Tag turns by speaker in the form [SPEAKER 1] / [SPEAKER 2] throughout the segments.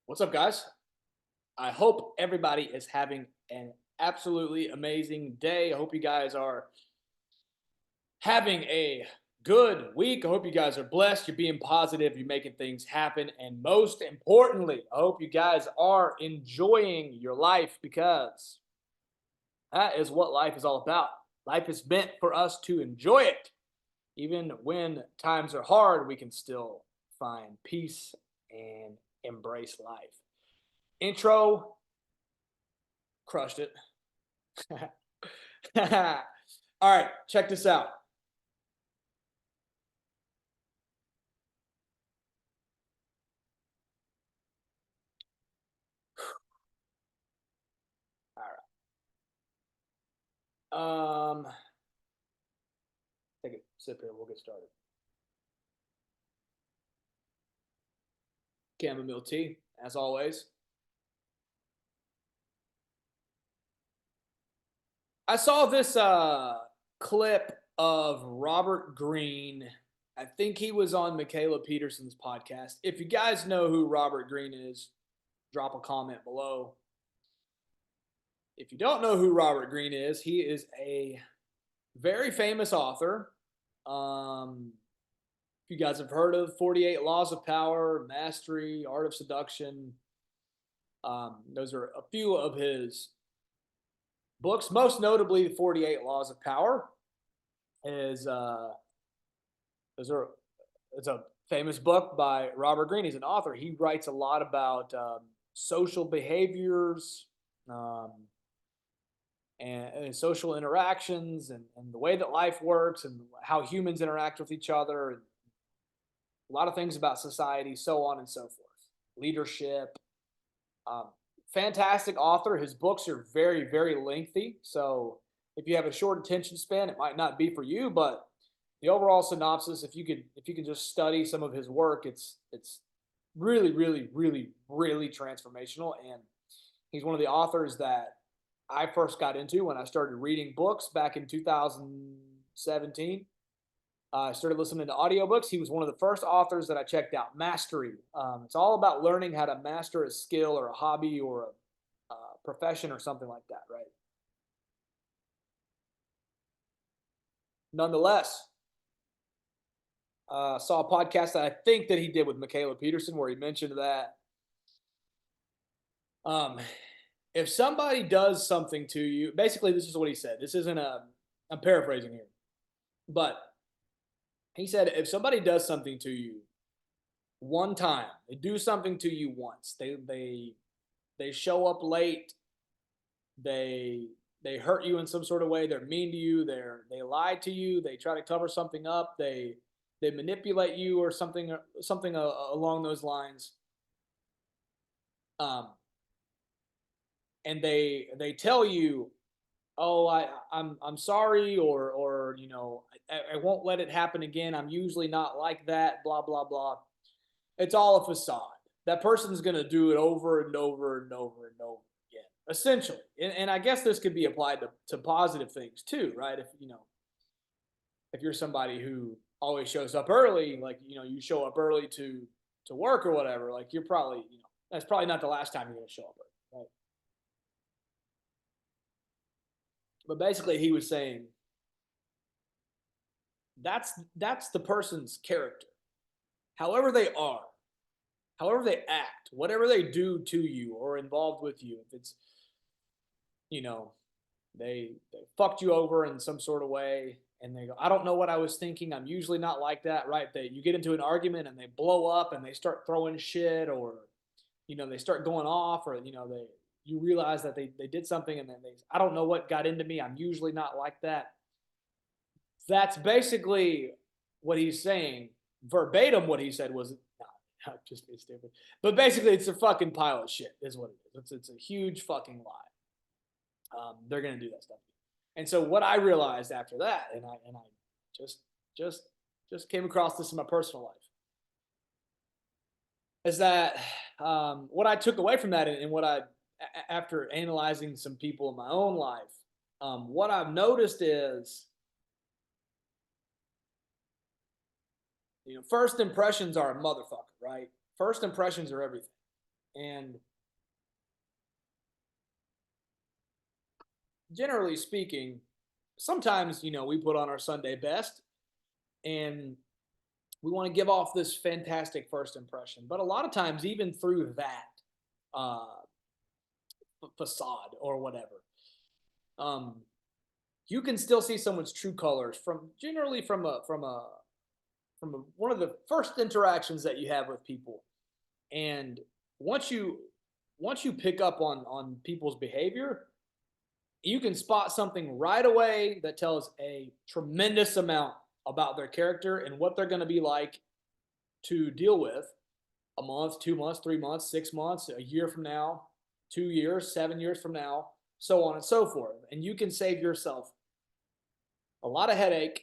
[SPEAKER 1] What's up, guys? I hope everybody is having an absolutely amazing day. I hope you guys are having a good week. I hope you guys are blessed. You're being positive. You're making things happen. And most importantly, I hope you guys are enjoying your life because that is what life is all about. Life is meant for us to enjoy it. Even when times are hard, we can still find peace and embrace life. Intro, crushed it. All right, check this out. All right. Take a sip here. We'll get started. Chamomile tea, as always. I saw this clip of Robert Greene. I think he was on Michaela Peterson's podcast. If you guys know who Robert Greene is, drop a comment below. If you don't know who Robert Greene is, he is a very famous author. If you guys have heard of 48 Laws of Power, Mastery, Art of Seduction, those are a few of his books. Most notably, the 48 Laws of Power is those are it's a famous book by Robert Greene. He's an author. He writes a lot about social behaviors, um, and social interactions, and the way that life works, and how humans interact with each other, and a lot of things about society, so on and so forth. Leadership. Um, Fantastic author. His books are very, very lengthy. So if you have a short attention span, it might not be for you. But the overall synopsis, if you could just study some of his work, it's really, really, really, really transformational. And he's one of the authors that I first got into when I started reading books back in 2017. I started listening to audiobooks. He was one of the first authors that I checked out. Mastery. It's all about learning how to master a skill or a hobby or a profession or something like that, right? Nonetheless, saw a podcast that I think that he did with Michaela Peterson where he mentioned that um, if somebody does something to you, basically this is what he said. This isn't a, I'm paraphrasing here, but he said if somebody does something to you one time, they do something to you once, they show up late, they they hurt you in some sort of way, they're mean to you, they lie to you, they try to cover something up, they manipulate you or something along those lines. Um, and they tell you, oh, I'm sorry, or I won't let it happen again. I'm usually not like that. Blah blah blah. It's all a facade. That person's gonna do it over and over and over and over again, essentially. And I guess this could be applied to positive things too, right? If you're somebody who always shows up early, like you show up early to work or whatever, like you're probably that's probably not the last time you're gonna show up early, right? But basically, he was saying that's the person's character, however they are, however they act, whatever they do to you or involved with you. If it's you know they fucked you over in some sort of way, and they go, I don't know what I was thinking. I'm usually not like that, right? You get into an argument and they blow up and they start throwing shit, or they start going off, or they you realize that they did something, and then I don't know what got into me. I'm usually not like that. That's basically what he's saying. Verbatim, what he said was, no, not just be stupid. But basically, it's a fucking pile of shit, is what it is. It's a huge fucking lie. They're gonna do that stuff. And so what I realized after that, and I just just just came across this in my personal life, is that what I took away from that, and what after analyzing some people in my own life, what I've noticed is, first impressions are a motherfucker, right? First impressions are everything. And generally speaking, sometimes, we put on our Sunday best and we want to give off this fantastic first impression. But a lot of times, even through that uh, facade or whatever, um, you can still see someone's true colors from generally one of the first interactions that you have with people. And once you once you pick up on people's behavior, you can spot something right away that tells a tremendous amount about their character and what they're going to be like to deal with a month, 2 months, 3 months, 6 months, a year from now, 2 years, 7 years from now, so on and so forth. And you can save yourself a lot of headache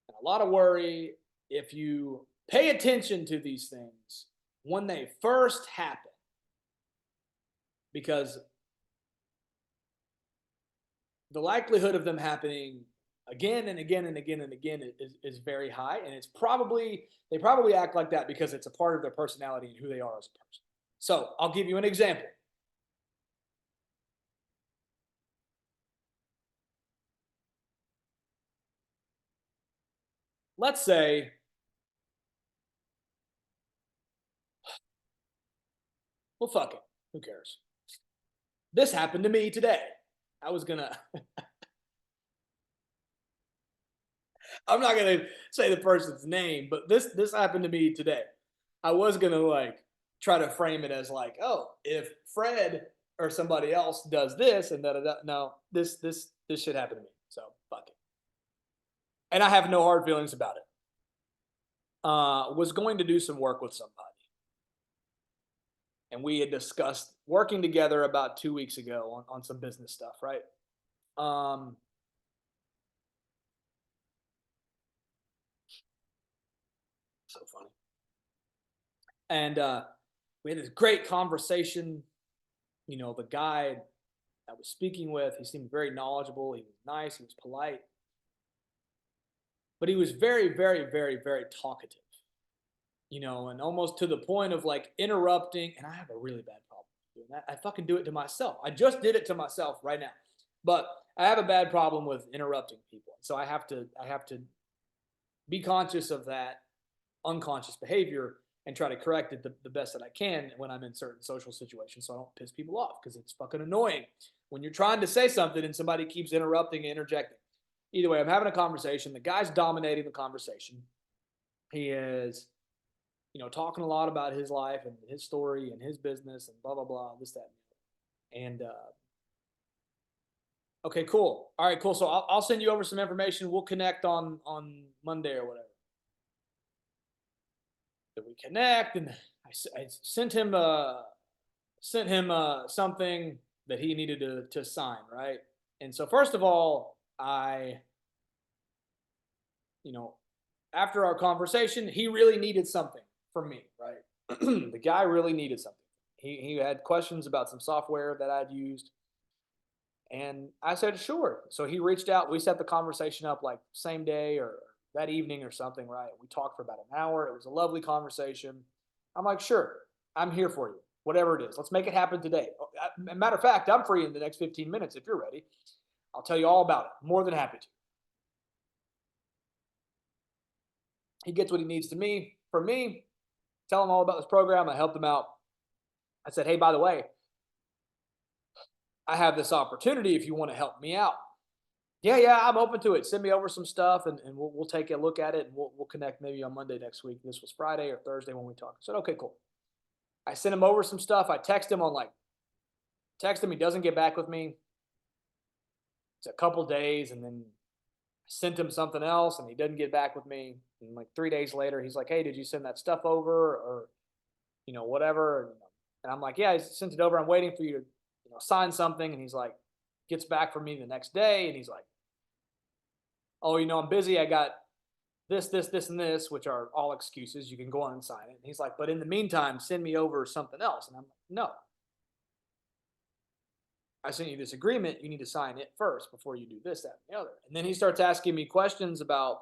[SPEAKER 1] and a lot of worry if you pay attention to these things when they first happen. Because the likelihood of them happening again and again and again and again is very high. And they probably act like that because it's a part of their personality and who they are as a person. So I'll give you an example. Let's say, well, fuck it. Who cares? This happened to me today. I was gonna, I'm not gonna say the person's name, but this happened to me today. I was gonna like try to frame it as like, oh, if Fred or somebody else does this and da da da. No, this should happen to me. So fuck it. And I have no hard feelings about it. Was going to do some work with somebody, and we had discussed working together about 2 weeks ago on some business stuff, right? Um, so funny. And we had this great conversation. The guy I was speaking with, he seemed very knowledgeable. He was nice. He was polite, but he was very, very, very, very talkative. And almost to the point of like interrupting. And I have a really bad problem doing that. I fucking do it to myself. I just did it to myself right now, but I have a bad problem with interrupting people. So I have to be conscious of that unconscious behavior and try to correct it the best that I can when I'm in certain social situations so I don't piss people off because it's fucking annoying when you're trying to say something and somebody keeps interrupting and interjecting. Either way, I'm having a conversation. The guy's dominating the conversation. He is, talking a lot about his life and his story and his business and blah, blah, blah, this, that, and okay, cool. All right, cool. So I'll send you over some information. We'll connect on Monday or whatever. That we connect, and I sent him something that he needed to sign, right? And so first of all, you know, after our conversation, he really needed something from me, right? The guy really needed something. He had questions about some software that I'd used. And I said, sure. So he reached out. We set the conversation up like same day or that evening or something, right? We talked for about an hour. It was a lovely conversation. I'm like, sure, I'm here for you. Whatever it is, let's make it happen today. Matter of fact, I'm free in the next 15 minutes if you're ready. I'll tell you all about it. More than happy to. He gets what he needs from me. Tell him all about this program. I helped him out. I said, hey, by the way, I have this opportunity if you want to help me out. Yeah, I'm open to it. Send me over some stuff and we'll take a look at it and we'll connect maybe on Monday next week. This was Friday or Thursday when we talked. I said, okay, cool. I sent him over some stuff. I text him. He doesn't get back with me. It's a couple days and then I sent him something else and he doesn't get back with me. And like 3 days later, he's like, hey, did you send that stuff over or, whatever? And I'm like, yeah, I sent it over. I'm waiting for you to, sign something. And he's like, gets back from me the next day. And he's like, oh, I'm busy. I got this, and this, which are all excuses. You can go on and sign it. And he's like, but in the meantime, send me over something else. And I'm like, no. I sent you this agreement. You need to sign it first before you do this, that, and the other. And then he starts asking me questions about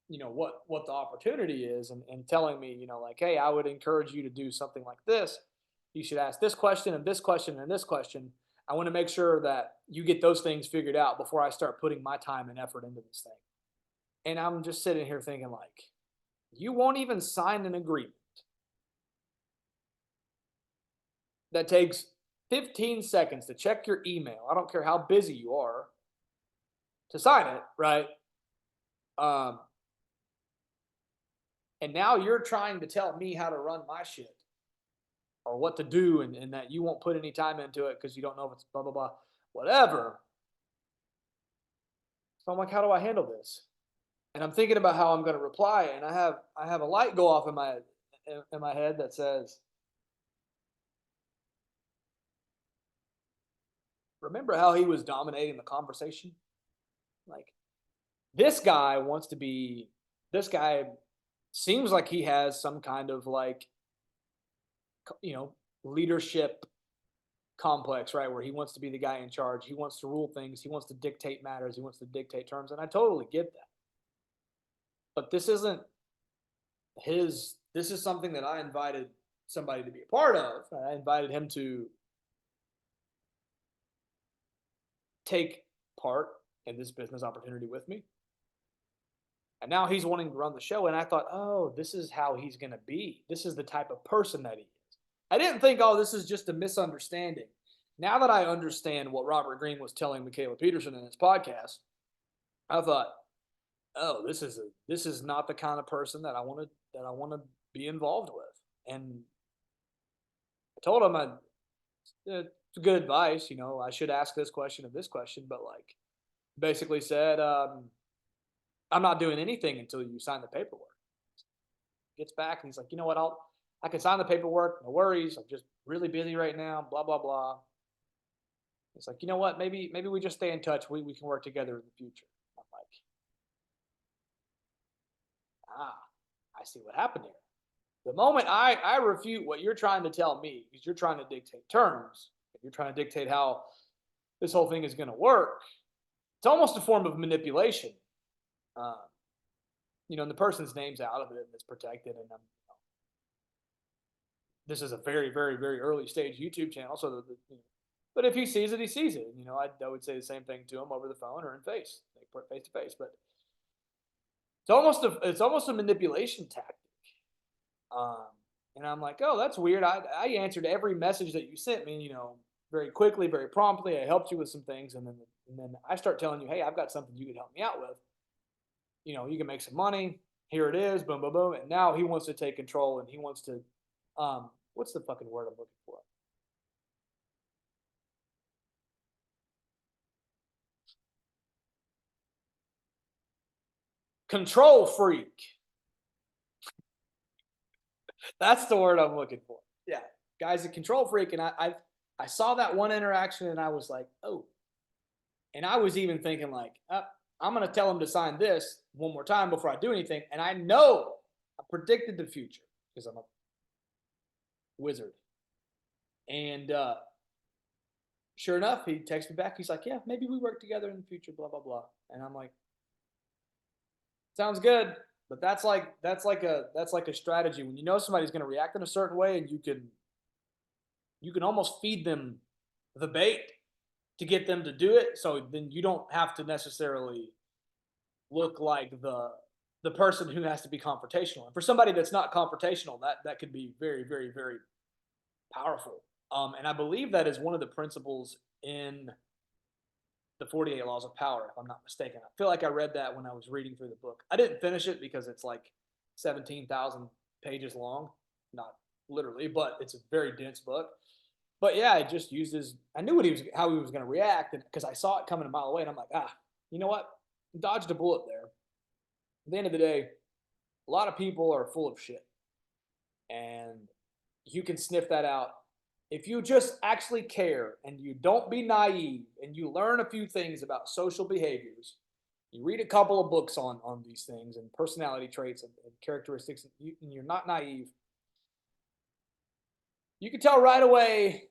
[SPEAKER 1] what the opportunity is, and telling me, like, hey, I would encourage you to do something like this. You should ask this question and this question and this question. I want to make sure that you get those things figured out before I start putting my time and effort into this thing. And I'm just sitting here thinking, like, you won't even sign an agreement that takes 15 seconds to check your email. I don't care how busy you are to sign it, right? Um, and now you're trying to tell me how to run my shit or what to do, and that you won't put any time into it because you don't know if it's blah, blah, blah, whatever. So I'm like, how do I handle this? And I'm thinking about how I'm going to reply, and I have a light go off in my head that says, remember how he was dominating the conversation? Like, this guy wants to be, this guy seems like he has some kind of, like, leadership complex, right? Where he wants to be the guy in charge. He wants to rule things. He wants to dictate matters. He wants to dictate terms. And I totally get that. But this isn't this is something that I invited somebody to be a part of. I invited him to take part in this business opportunity with me. And now he's wanting to run the show. And I thought, oh, this is how he's going to be. This is the type of person that he is. I didn't think, oh, this is just a misunderstanding. Now that I understand what Robert Greene was telling Michaela Peterson in his podcast, I thought, oh, this is not the kind of person that I want to be involved with. And I told him, it's good advice. I should ask this question and this question, but, like, basically said, I'm not doing anything until you sign the paperwork. Gets back and he's like, you know what? I can sign the paperwork. No worries. I'm just really busy right now. Blah blah blah. It's like, you know what? Maybe we just stay in touch. We can work together in the future. I'm like, I see what happened here. The moment I refute what you're trying to tell me, because you're trying to dictate terms, you're trying to dictate how this whole thing is going to work. It's almost a form of manipulation. Uh, and the person's name's out of it and it's protected. And this is a very, very, very early stage YouTube channel. So, but if he sees it, he sees it. I would say the same thing to him over the phone or in face to face. But it's almost a manipulation tactic. And I'm like, oh, that's weird. I answered every message that you sent me, very quickly, very promptly. I helped you with some things, and then I start telling you, hey, I've got something you could help me out with. You can make some money. Here it is. Boom, boom, boom. And now he wants to take control, and he wants to, what's the fucking word I'm looking for? Control freak. That's the word I'm looking for. Yeah, guy's a control freak, and I saw that one interaction, and I was like, oh. And I was even thinking, like, I'm going to tell him to sign this one more time before I do anything. And I know I predicted the future because I'm a wizard. And sure enough, he texted me back. He's like, yeah, maybe we work together in the future, blah, blah, blah. And I'm like, sounds good. But that's like a strategy. When you know somebody's going to react in a certain way, and you can almost feed them the bait to get them to do it. So then you don't have to necessarily look like the person who has to be confrontational. And for somebody that's not confrontational, that could be very, very, very powerful. And I believe that is one of the principles in the 48 Laws of Power, if I'm not mistaken. I feel like I read that when I was reading through the book. I didn't finish it because it's like 17,000 pages long. Not literally, but it's a very dense book. But yeah, it just uses. I knew how he was going to react, because I saw it coming a mile away, and I'm like, you know what? Dodged a bullet there. At the end of the day, a lot of people are full of shit, and you can sniff that out if you just actually care and you don't be naive and you learn a few things about social behaviors. You read a couple of books on these things and personality traits and characteristics, and you're not naive. You can tell right away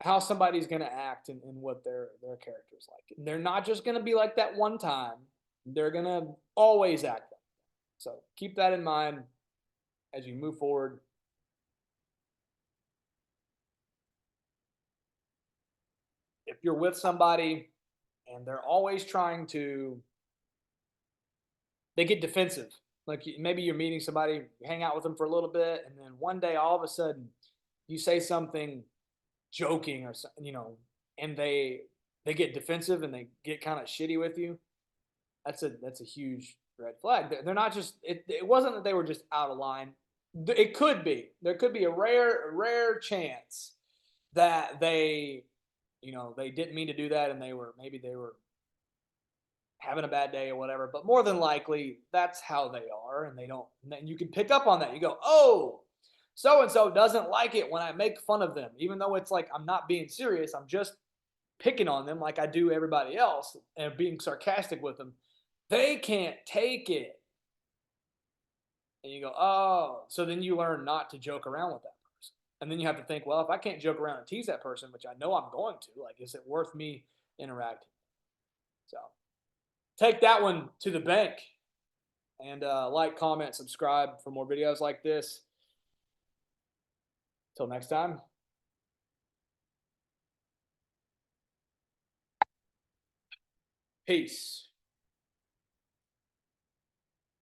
[SPEAKER 1] how somebody's going to act and what their character is like. And they're not just going to be like that one time. They're going to always act like So keep that in mind as you move forward. If you're with somebody and they're always trying to, they get defensive. Like maybe you're meeting somebody, you hang out with them for a little bit, and then one day all of a sudden you say something joking or and they get defensive and they get kind of shitty with you. That's a huge red flag. They're not just it wasn't that they were just out of line. It could be. There could be a rare chance that they didn't mean to do that and maybe they were having a bad day or whatever, but more than likely that's how they are and they don't and you can pick up on that. You go, "Oh, so and so doesn't like it when I make fun of them." Even though it's like I'm not being serious, I'm just picking on them like I do everybody else and being sarcastic with them. They can't take it. And you go, "Oh." So then you learn not to joke around with that person. And then you have to think, well, if I can't joke around and tease that person, which I know I'm going to, like, is it worth me interacting? So take that one to the bank and like, comment, subscribe for more videos like this. Till next time. Peace.